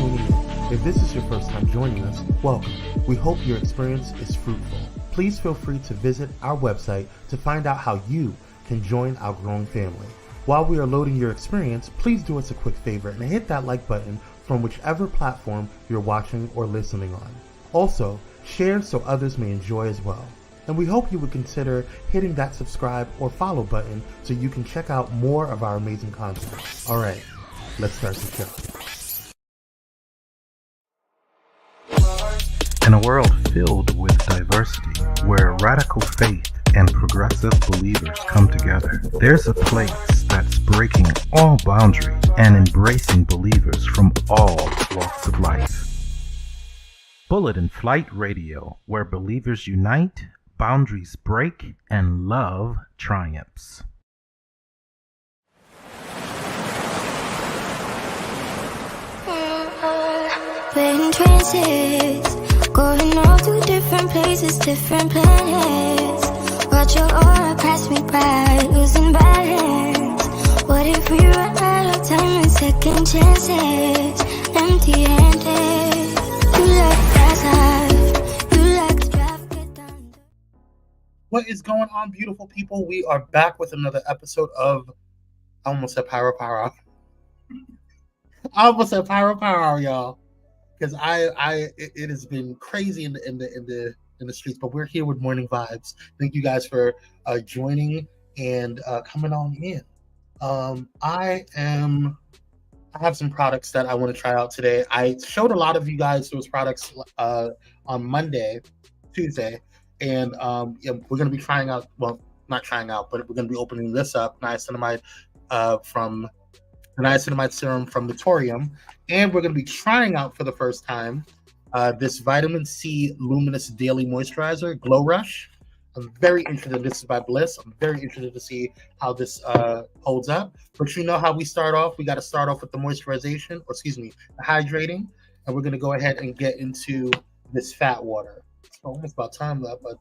tuning in. If this is your first time joining us, welcome. We hope your experience is fruitful. Please feel free to visit our website to find out how you can join our growing family. While we are loading your experience, please do us a quick favor and hit that like button from whichever platform you're watching or listening on. Also, share so others may enjoy as well. And we hope you would consider hitting that subscribe or follow button so you can check out more of our amazing content. Alright, let's start the show. In a world filled with diversity, where radical faith and progressive believers come together, there's a place that's breaking all boundaries and embracing believers from all walks of life. Bullet and Flight Radio, where believers unite, boundaries break, and love triumphs. We're in trances, going off to different places, different planets. Watch your aura pass me by, losing balance. What if we run out of time and second chances? Empty-handed, you like fast life, you like to drive, get down. What is going on, beautiful people? We are back with another episode of, I almost said Pyro, y'all. Because it has been crazy in the streets, but we're here with Morning Vibes. Thank you guys for joining and coming on in. I have some products that I want to try out today. I showed a lot of you guys those products on Tuesday, and we're going to be trying out. Well, not trying out, but we're going to be opening this up. Niacinamide from the niacinamide serum from Natorium. And we're going to be trying out for the first time this Vitamin C Luminous Daily Moisturizer, Glow Rush. I'm very interested. This is by Bliss. I'm very interested to see how this holds up. But you know how we start off. We got to start off with the moisturization, the hydrating. And we're going to go ahead and get into this fat water. It's almost about time left, but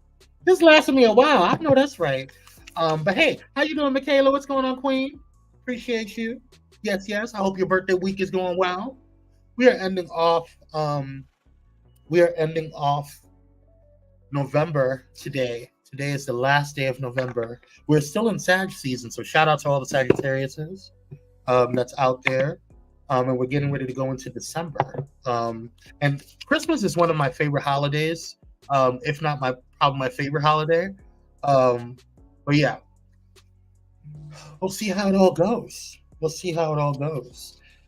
this lasted me a while. I know that's right. But hey, how you doing, Michaela? What's going on, Queen? Appreciate you. Yes. I hope your birthday week is going well. We are ending off November today. Today is the last day of November. We're still in Sag season, so shout out to all the Sagittariuses that's out there. And we're getting ready to go into December. And Christmas is one of my favorite holidays, if not probably my favorite holiday. But yeah, we'll see how it all goes.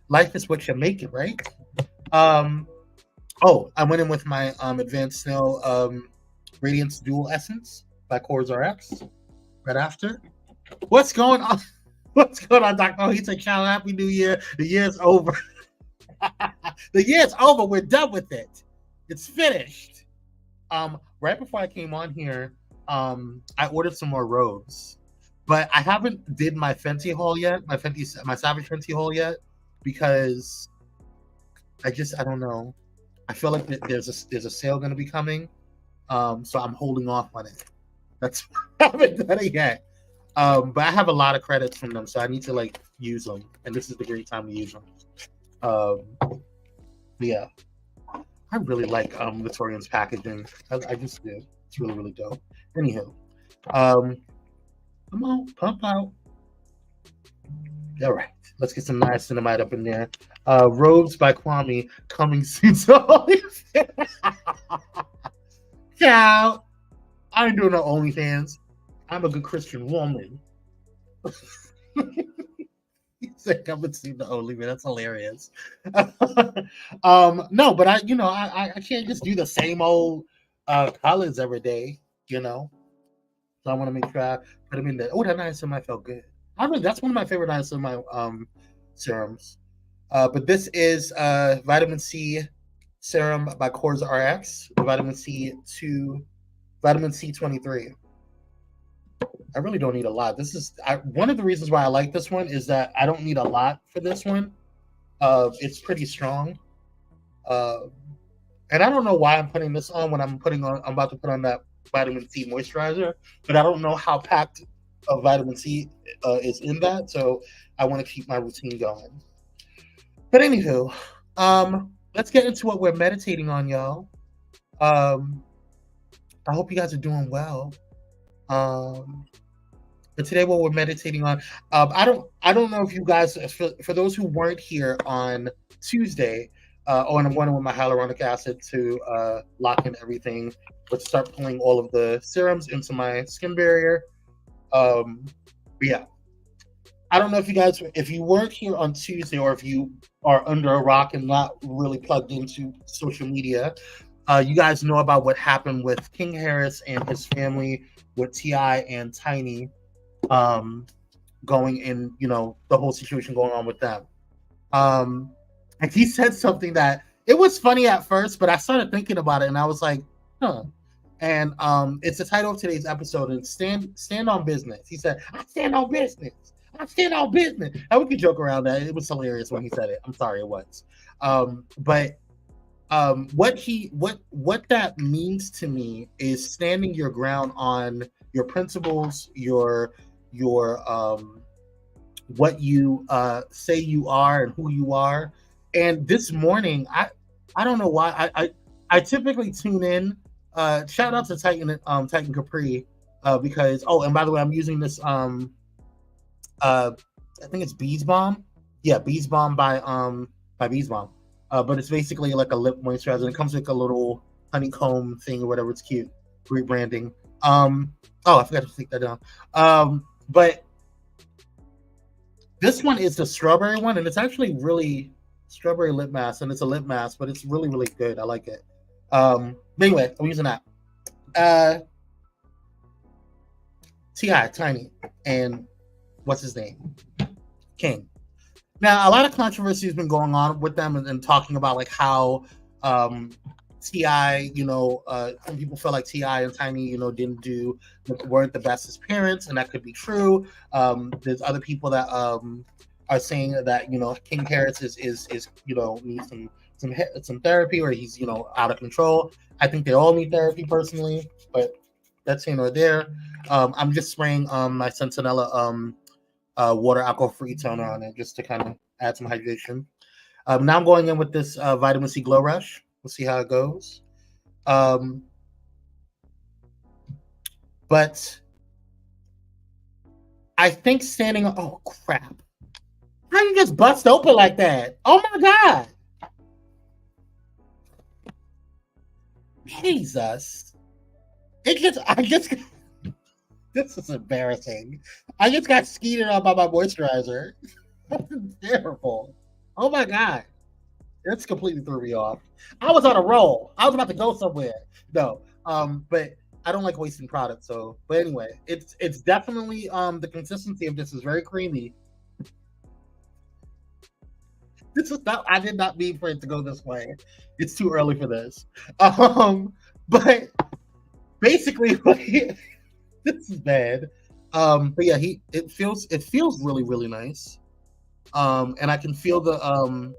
Life is what you make it, right? I went in with my Advanced Snail Radiance Dual Essence by Coors RX right after. What's going on? Dr. Oh, he said, "Child, Happy New Year. The year's over." The year's over. We're done with it. It's finished. Right before I came on here, I ordered some more robes. But I haven't did my Fenty haul yet, my Savage Fenty haul yet, because I don't know. I feel like there's a sale going to be coming, so I'm holding off on it. I haven't done it yet. But I have a lot of credits from them, so I need to use them, and this is the great time to use them. Yeah, I really like Natorium's packaging. I just do. It's really, really dope. Anywho, come on, pump out. All right, let's get some niacinamide up in there. Robes by Kwame coming soon. Ciao. I ain't doing no OnlyFans. I'm a good Christian woman. He said, "Come and see the OnlyFans." That's hilarious. No, but I can't just do the same old colors every day, So I want to make sure I put them in there. Oh, that niacinamide felt good. That's one of my favorite niacinamide serums. But this is Vitamin C Serum by Coors RX, Vitamin C23. I really don't need a lot. This is one of the reasons why I like this one is that I don't need a lot for this one. It's pretty strong. And I don't know why I'm putting this on when I'm about to put on that vitamin C moisturizer, but I don't know how packed of vitamin C is in that, so I want to keep my routine going. But anywho, let's get into what we're meditating on, y'all. Um, I hope you guys are doing well. Um, but today, what we're meditating on, I don't know if you guys, for those who weren't here on Tuesday, and I'm going with my hyaluronic acid to lock in everything, but start pulling all of the serums into my skin barrier. But yeah, I don't know if you guys, if you weren't here on Tuesday, or if you are under a rock and not really plugged into social media, you guys know about what happened with King Harris and his family, with Ti and Tiny, um, going in, the whole situation going on with them. Um, and he said something that it was funny at first, but I started thinking about it and I was like, huh. And it's the title of today's episode. And stand on business. He said, "I stand on business. I stand on business." And we could joke around that. It was hilarious when he said it. I'm sorry, it was. But what that means to me is standing your ground on your principles, your what you say you are and who you are. And this morning, I don't know why I typically tune in. Shout out to Titan Capri, because, oh, and by the way, I'm using this I think it's Bees Bomb. Yeah, Bees Bomb by Bees Bomb. But it's basically like a lip moisturizer, and it comes with a little honeycomb thing or whatever. It's cute. Great branding. Oh, I forgot to take that down. But this one is the strawberry one, and it's actually really strawberry lip mask, and it's a lip mask, but it's really, really good. I like it. But anyway, I'm using that. T.I., Tiny, and what's his name? King. Now, a lot of controversy has been going on with them, and talking about like how Ti, some people feel like Ti and Tiny, weren't the best as parents, and that could be true. There's other people that are saying that King Harris is needs some therapy, or he's out of control. I think they all need therapy personally, but that's here nor there. I'm just spraying my Sentinella water alcohol-free toner on it just to kind of add some hydration. Now I'm going in with this vitamin C Glow Rush. We'll see how it goes. But I think standing on, oh crap. How you just bust open like that? Oh my God. Jesus. This is embarrassing. I just got skeeted on by my moisturizer. That's terrible. Oh my God. That's completely threw me off. I was on a roll. I was about to go somewhere. No. But I don't like wasting products. So, but anyway, it's definitely the consistency of this is very creamy. This is not, I did not mean for it to go this way. It's too early for this. But basically this is bad. But yeah, it feels really, really nice. And I can feel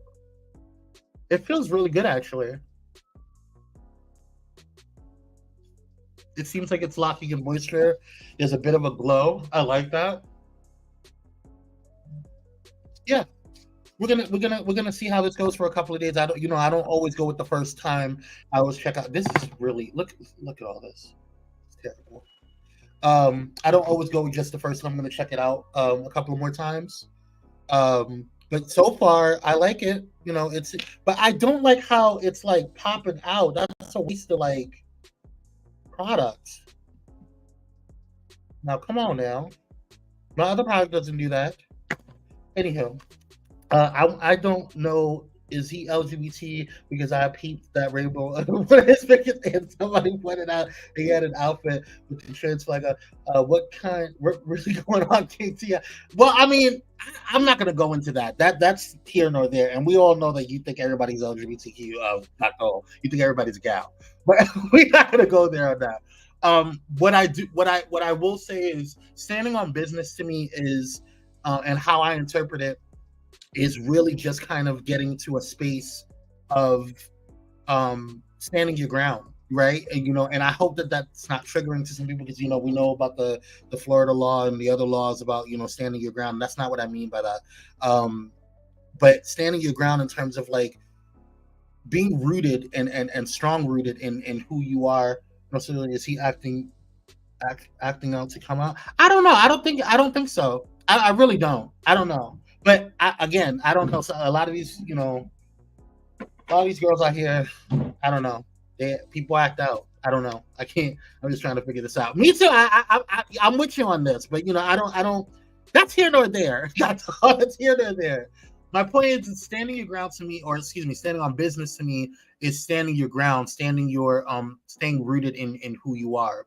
it feels really good actually. It seems like it's locking in moisture. There's a bit of a glow. I like that. Yeah. We're gonna see how this goes for a couple of days. I don't always go with the first time. I always check out. This is really look at all this. It's terrible. I don't always go with just the first time. I'm gonna check it out a couple of more times. But so far I like it. But I don't like how it's like popping out. That's a waste of like product. Now come on now. My other product doesn't do that. Anyhow. I don't know. Is he LGBT? Because I peeped that rainbow and somebody pointed out he had an outfit with the trans flag. What really going on, KT? Well, I mean, I'm not gonna go into that. That's here nor there, and we all know that you think everybody's LGBTQ. Not all. You think everybody's a gal, but we're not gonna go there on that. What I will say is standing on business to me is, and how I interpret it, is really just kind of getting to a space of standing your ground, right? And I hope that that's not triggering to some people, because we know about the Florida law and the other laws about standing your ground. That's not what I mean by that. But standing your ground in terms of like being rooted and strong rooted in who you are. Necessarily, is he acting out to come out? I don't know. I don't think so. I really don't. I don't know. But again, I don't know. So a lot of these, all these girls out here, I don't know. People act out. I don't know. I can't. I'm just trying to figure this out. Me too. I'm with you on this, but I don't. That's here nor there. That's all. That's here nor there. My point is, standing your ground to me, or excuse me, standing on business to me is standing your ground, staying rooted in who you are.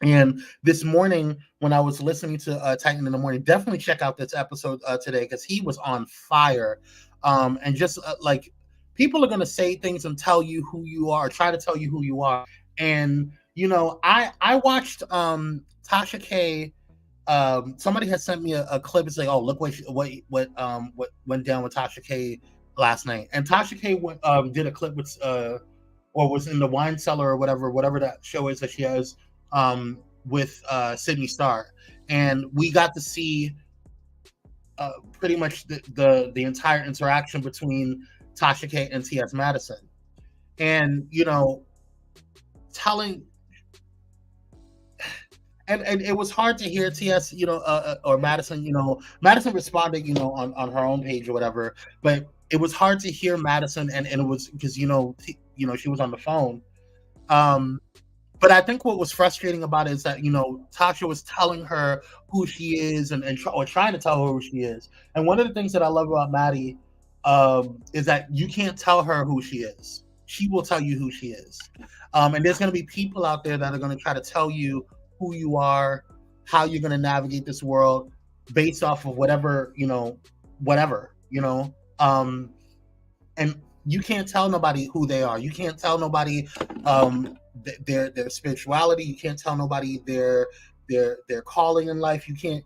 And this morning, when I was listening to Titan in the Morning, definitely check out this episode today because he was on fire. And just like people are going to say things and tell you who you are, try to tell you who you are. And, I watched Tasha K. Somebody had sent me a clip. It's like, oh, look what went down with Tasha K last night. And Tasha K did a clip with, or was in the wine cellar or whatever that show is that she has. With Sydney Starr, and we got to see pretty much the entire interaction between Tasha K and T.S. Madison, and telling, and it was hard to hear T.S. Or Madison. Madison responded on her own page or whatever, but it was hard to hear Madison, and it was because she was on the phone. But I think what was frustrating about it is that, Tasha was telling her who she is or trying to tell her who she is. And one of the things that I love about Maddie is that you can't tell her who she is. She will tell you who she is. And there's going to be people out there that are going to try to tell you who you are, how you're going to navigate this world based off of whatever. And you can't tell nobody who they are. You can't tell nobody their spirituality. You can't tell nobody their calling in life. You can't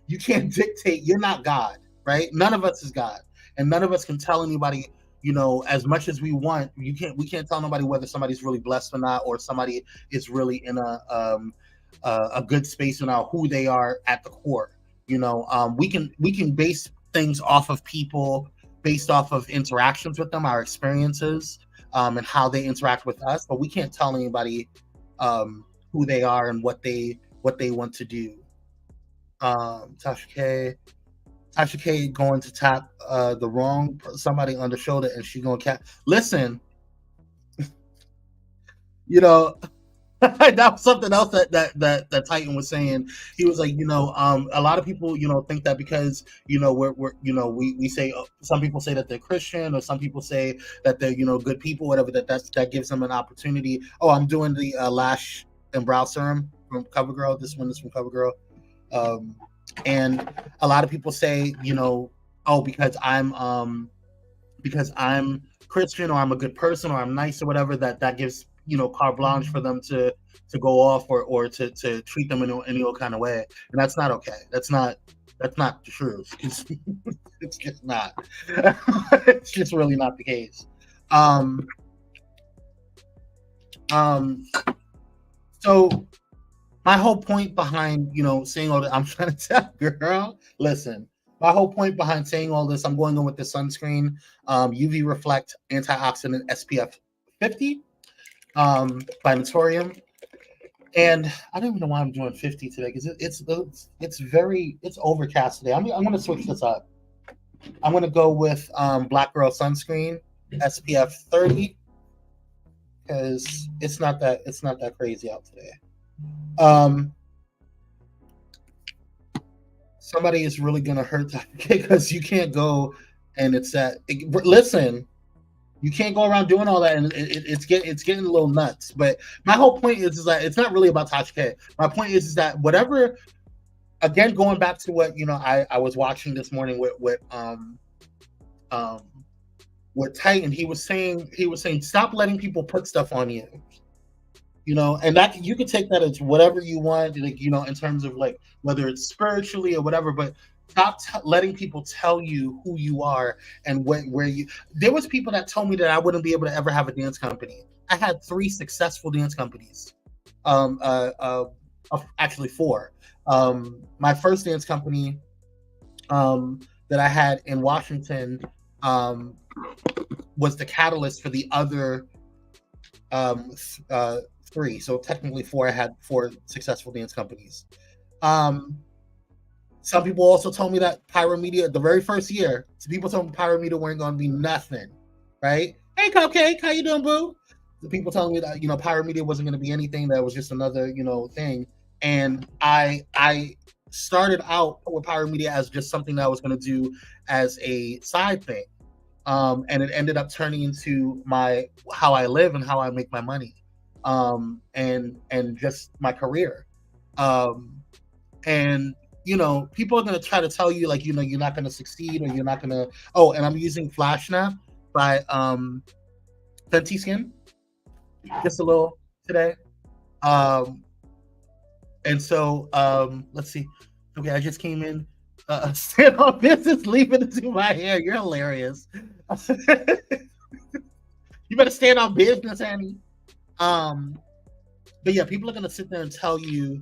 dictate. You're not God, right? None of us is God, and none of us can tell anybody, as much as we want. We can't tell nobody whether somebody's really blessed or not, or somebody is really in a good space or not, who they are at the core. We can base things off of people based off of interactions with them, our experiences, and how they interact with us, but we can't tell anybody who they are and what they want to do. Tasha K going to tap the wrong somebody on the shoulder, and she gonna listen. That was something else that Titan was saying. He was like, a lot of people, think that because, we say, some people say that they're Christian, or some people say that they're, good people, whatever, that gives them an opportunity. Oh, I'm doing the lash and brow serum from CoverGirl. This one is from CoverGirl. And a lot of people say, oh, because I'm Christian, or I'm a good person, or I'm nice, or whatever, that gives carte blanche for them to go off or to treat them in any kind of way, and that's not okay. That's not the truth. It's just not. It's just really not the case. So my whole point behind saying all that, I'm trying to tell girl, listen. My whole point behind saying all this, I'm going on with the sunscreen, UV Reflect Antioxidant SPF 50. By Notorium, and I don't even know why I'm doing 50 today because it's overcast today. I'm going to switch this up. I'm going to go with Black Girl Sunscreen SPF 30 because it's not that crazy out today. Somebody is really going to hurt that because you can't go and listen. You can't go around doing all that, and it's getting a little nuts. But my whole point is that it's not really about Tasha K. My point is that whatever, again, going back to what I was watching this morning with Titan, he was saying stop letting people put stuff on you, and that you can take that as whatever you want, like in terms of like whether it's spiritually or whatever, but. Stop letting people tell you who you are and where you. There was people that told me that I wouldn't be able to ever have a dance company. I had 3 successful dance companies. Actually 4. My first dance company that I had in Washington was the catalyst for the other three. So technically four. I had four successful dance companies. Some people also told me that Pyro Media, the very first year, some people told me Pyro Media weren't going to be nothing, right? Hey, Cupcake, how you doing, boo? The people telling me that, Pyro Media wasn't going to be anything, that was just another, thing. And I started out with Pyro Media as just something that I was going to do as a side thing. And it ended up turning into how I live and how I make my money, and just my career. And people are going to try to tell you, like, you're not going to succeed, or you're not going to. Oh, and I'm using Flash Snap by Fenty Skin, just a little today. And so let's see. Okay, I just came in. Stand on business, leave it to my hair. You're hilarious. You better stand on business, Annie. But yeah, people are gonna sit there and tell you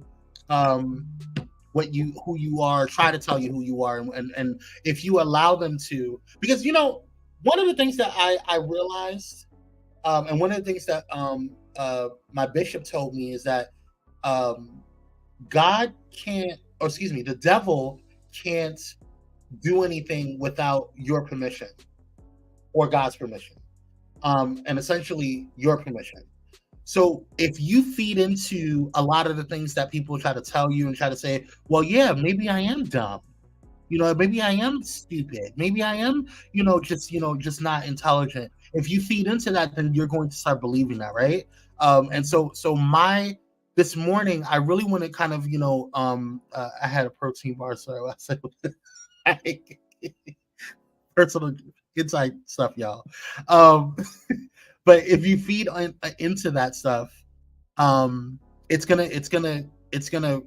who you are, try to tell you who you are, and if you allow them to, because one of the things that I realized, and one of the things that my bishop told me is that God can't, or excuse me, the devil can't do anything without your permission or God's permission, and essentially your permission. So if you feed into a lot of the things that people try to tell you and try to say, well, yeah, maybe I am dumb, maybe I am stupid, maybe I am, just not intelligent. If you feed into that, then you're going to start believing that, right? And so this morning, I really want to kind of, I had a protein bar, so I said, personal inside stuff, y'all. But if you feed into that stuff, it's gonna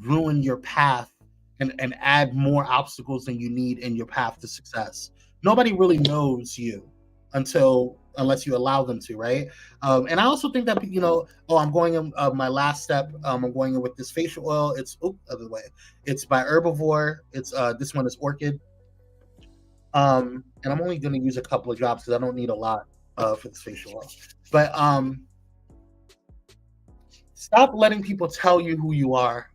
ruin your path and add more obstacles than you need in your path to success. Nobody really knows you unless you allow them to, right? And I also think that I'm going in my last step. I'm going in with this facial oil. It's other way. It's by Herbivore. It's this one is Orchid. And I'm only going to use a couple of drops because I don't need a lot for this facial oil. But stop letting people tell you who you are.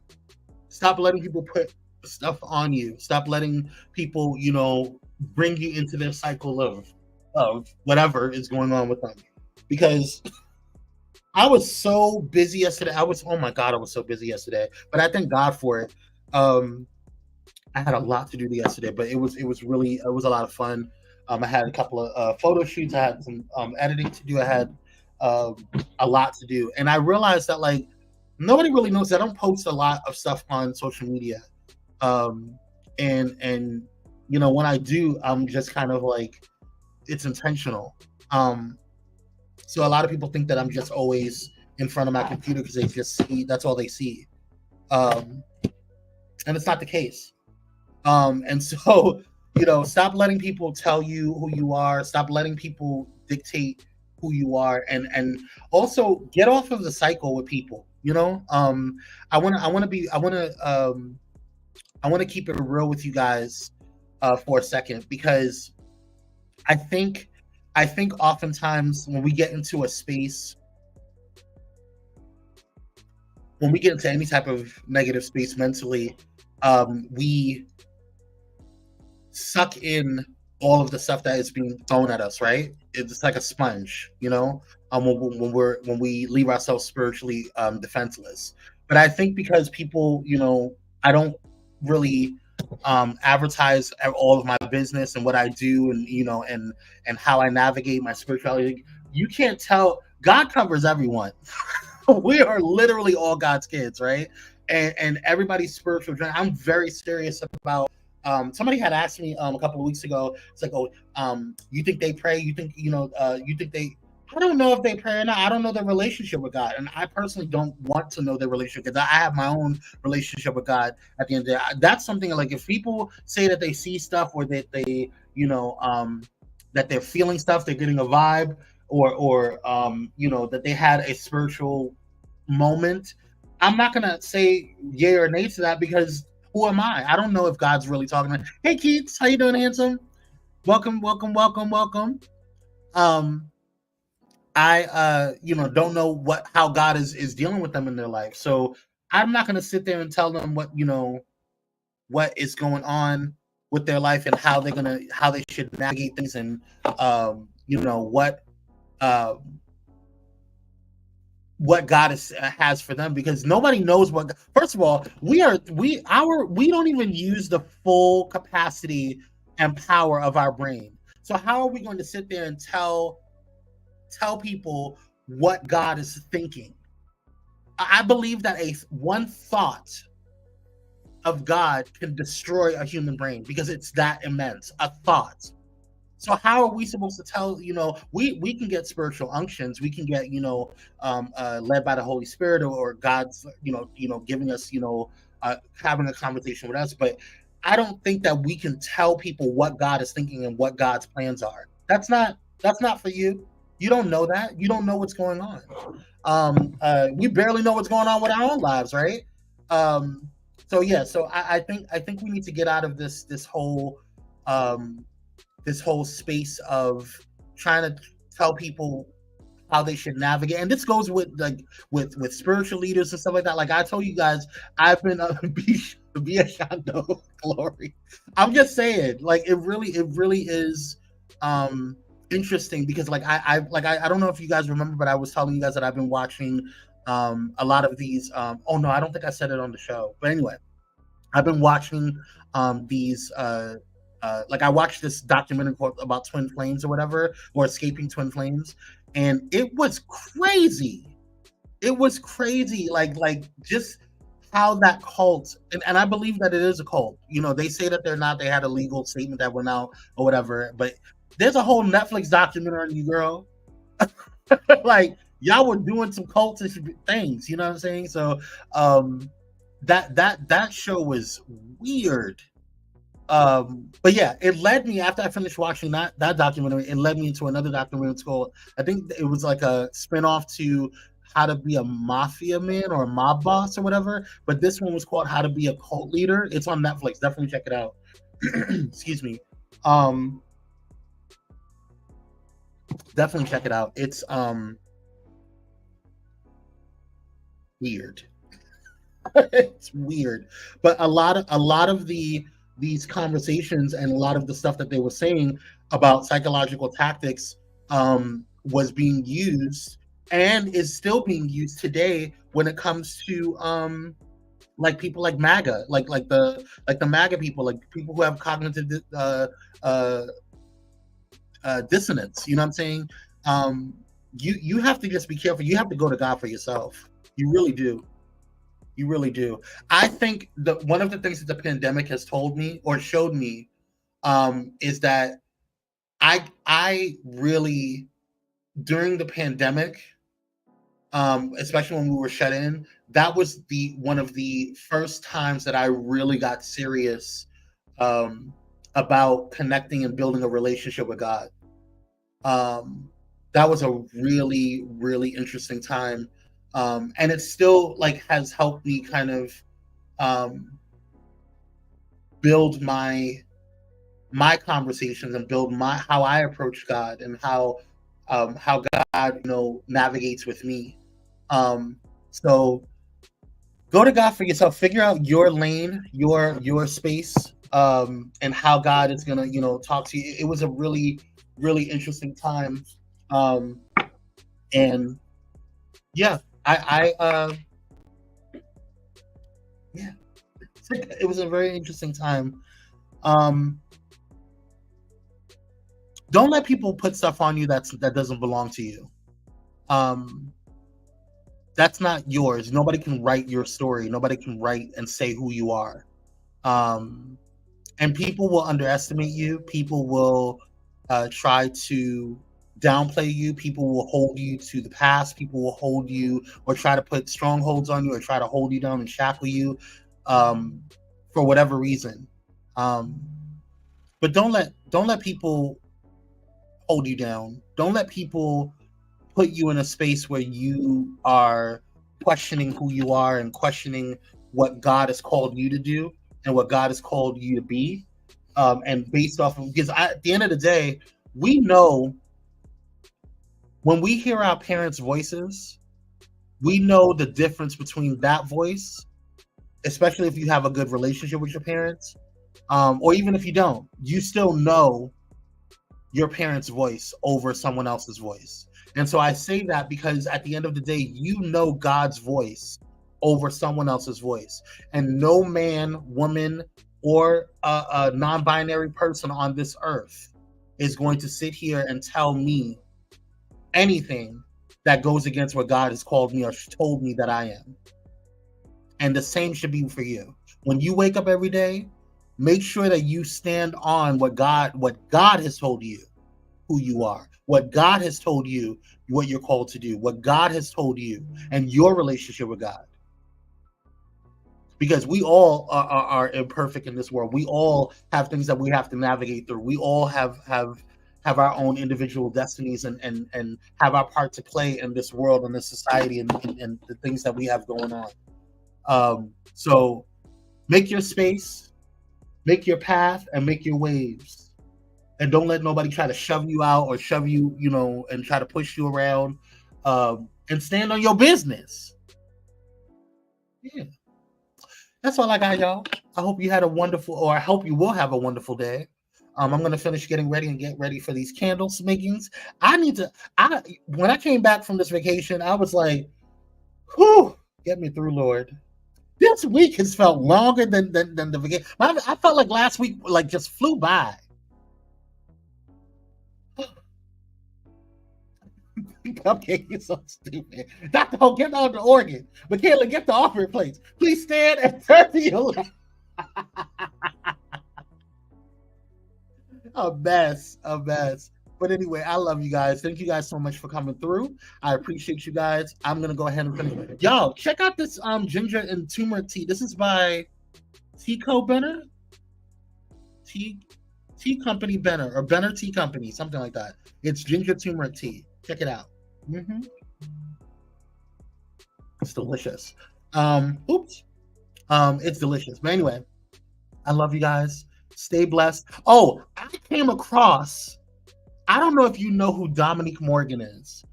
Stop letting people put stuff on you. Stop letting people, bring you into their cycle of whatever is going on with them. Because I was so busy yesterday. I was so busy yesterday. But I thank God for it. I had a lot to do yesterday, but it was a lot of fun. I had a couple of photo shoots. I had some editing to do. I had a lot to do, and I realized that like nobody really knows that I don't post a lot of stuff on social media, and when I do, I'm just kind of like it's intentional. So a lot of people think that I'm just always in front of my computer because they just see that's all they see, and it's not the case. And so, stop letting people tell you who you are. Stop letting people dictate who you are, and also get off of the cycle with people. I want to keep it real with you guys for a second, because I think oftentimes when we get into a space, when we get into any type of negative space mentally, we suck in all of the stuff that is being thrown at us, right? It's like a sponge, when we leave ourselves spiritually defenseless. But I think because people, I don't really advertise all of my business and what I do, and how I navigate my spirituality. You can't tell. God covers everyone. We are literally all God's kids, right? And everybody's spiritual journey. I'm very serious about. Somebody had asked me a couple of weeks ago. It's like, you think they pray? You think you think they? I don't know if they pray or not. I don't know their relationship with God, and I personally don't want to know their relationship because I have my own relationship with God. At the end of the day, that's something like if people say that they see stuff or that they, that they're feeling stuff, they're getting a vibe, or that they had a spiritual moment. I'm not gonna say yay or nay to that because who am I? I don't know if God's really talking to me. Hey Keith, how you doing, handsome? Welcome. um, I don't know how God is dealing with them in their life. So I'm not gonna sit there and tell them what is going on with their life and how they should navigate things, and what God has for them, because nobody knows what. First of all, we don't even use the full capacity and power of our brain. So how are we going to sit there and tell people what God is thinking? I believe that one thought of God can destroy a human brain, because it's that immense, a thought. So how are we supposed to tell? We can get spiritual unctions, we can get led by the Holy Spirit, or God's giving us having a conversation with us. But I don't think that we can tell people what God is thinking and what God's plans are. That's not for you. You don't know that. You don't know what's going on. We barely know what's going on with our own lives, right? So yeah. So I think we need to get out of this whole space of trying to tell people how they should navigate. And this goes with with spiritual leaders and stuff like that. Like I told you guys, I've been be a Shando glory. I'm just saying, like it really is interesting, because I don't know if you guys remember, but I was telling you guys that I've been watching a lot of these oh no, I don't think I said it on the show. But anyway, I've been watching these I watched this documentary about twin flames or whatever, or escaping twin flames, and it was crazy. It was crazy, like just how that cult, and I believe that it is a cult. They say that they're not. They had a legal statement that went out or whatever, but there's a whole Netflix documentary on you, girl. Like y'all were doing some cultish things. You know what I'm saying? So that show was weird. But yeah, it led me, after I finished watching that documentary, it led me into another documentary. It's called, I think it was like a spinoff to How to Be a Mafia Man or a Mob Boss or whatever. But this one was called How to Be a Cult Leader. It's on Netflix. Definitely check it out. Excuse me. Definitely check it out. It's weird. It's weird, but a lot of these conversations and a lot of the stuff that they were saying about psychological tactics was being used and is still being used today when it comes to people like MAGA, like the MAGA people, like people who have cognitive dissonance. You know what I'm saying? You have to just be careful. You have to go to God for yourself. You really do. You really do. I think one of the things that the pandemic has told me or showed me is that I really, during the pandemic, especially when we were shut in, that was one of the first times that I really got serious about connecting and building a relationship with God. That was a really, really interesting time. And it still has helped me kind of build my conversations and build how I approach God and how God navigates with me. So go to God for yourself. Figure out your lane, your space, and how God is gonna talk to you. It was a really, really interesting time, and yeah. Yeah, it was a very interesting time. Don't let people put stuff on you that doesn't belong to you. That's not yours. Nobody can write your story. Nobody can write and say who you are. And people will underestimate you. People will try to downplay you. People will hold you to the past. People will hold you or try to put strongholds on you or try to hold you down and shackle you for whatever reason. But don't let people hold you down. Don't let people put you in a space where you are questioning who you are and questioning what God has called you to do and what God has called you to be. And based off of, because at the end of the day, we know when we hear our parents' voices, we know the difference between that voice, especially if you have a good relationship with your parents, or even if you don't, you still know your parents' voice over someone else's voice. And so I say that because at the end of the day, you know God's voice over someone else's voice. And no man, woman, or a non-binary person on this earth is going to sit here and tell me anything that goes against what God has called me or told me that I am. And the same should be for you. When you wake up every day, make sure that you stand on what God has told you who you are, what God has told you what you're called to do, what God has told you, and your relationship with God. Because we all are imperfect in this world. We all have things that we have to navigate through. We all have our own individual destinies and have our part to play in this world and this society and the things that we have going on. So make your space, make your path, and make your waves. And don't let nobody try to shove you out or shove you, and try to push you around. And stand on your business. Yeah. That's all I got, y'all. I hope you had a wonderful, or I hope you will have a wonderful day. I'm going to finish getting ready and get ready for these candle makings. When I came back from this vacation, I was like, whew, get me through, Lord. This week has felt longer than the vacation. I felt like last week just flew by. Cupcake, you're so stupid. Dr. Ho, get on the organ. Michaela, get the offering plates. Please stand and turn to your left. A mess. But anyway, I love you guys. Thank you guys so much for coming through. I appreciate you guys. I'm gonna go ahead and finish. Y'all, check out this ginger and turmeric tea. This is by Tea Benner. Tea Company Benner, or Benner Tea Company, something like that. It's ginger turmeric tea. Check it out. It's delicious. It's delicious. But anyway, I love you guys. Stay blessed. Oh, I came across, I don't know if you know who Dominique Morgan is.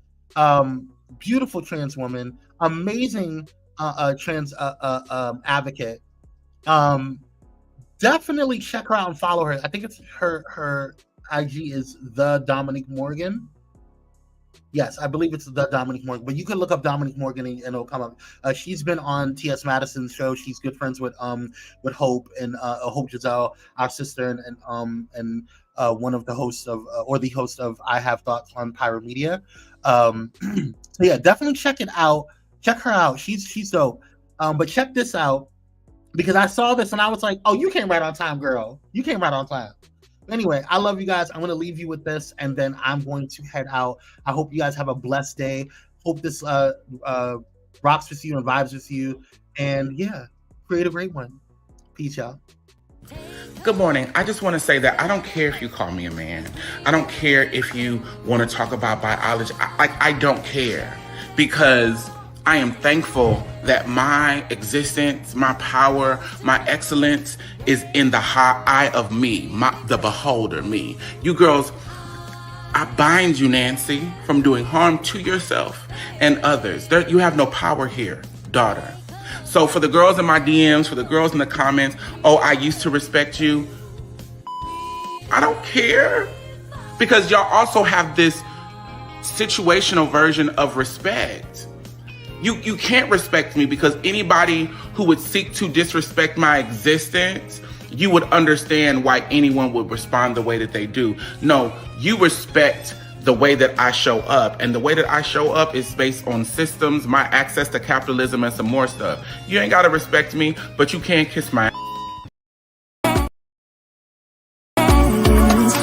Beautiful trans woman, amazing trans advocate. Definitely check her out and follow her. I think it's her IG is the Dominique Morgan. Yes, I believe it's the Dominique Morgan, but you can look up Dominique Morgan and it'll come up. She's been on T.S. Madison's show. She's good friends with Hope and Hope Giselle, our sister, and one of the hosts of or the host of I Have Thoughts on Pyro Media. So yeah, definitely check it out. Check her out. She's dope. But check this out, because I saw this and I was like, oh, you came right on time, girl. You came right on time. Anyway, I love you guys. I'm going to leave you with this, and then I'm going to head out. I hope you guys have a blessed day. Hope this rocks with you and vibes with you. And yeah, create a great one. Peace, y'all. Good morning. I just want to say that I don't care if you call me a man. I don't care if you want to talk about biology. I don't care, because I am thankful that my existence, my power, my excellence is in the high eye of me, the beholder, me. You girls, I bind you, Nancy, from doing harm to yourself and others. You have no power here, daughter. So for the girls in my DMs, for the girls in the comments, oh, I used to respect you. I don't care, because y'all also have this situational version of respect. You can't respect me, because anybody who would seek to disrespect my existence, you would understand why anyone would respond the way that they do. No, you respect the way that I show up, and the way that I show up is based on systems, my access to capitalism, and some more stuff. You ain't gotta respect me, but you can kiss my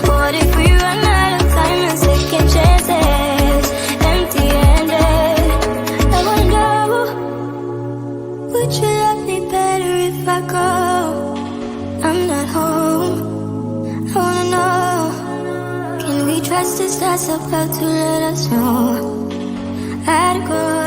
What if we run out of time and second chances, empty-handed? I wanna know, would you love me better if I go? I'm not home. I wanna know, can we trust this that's about to let us know? I had to go.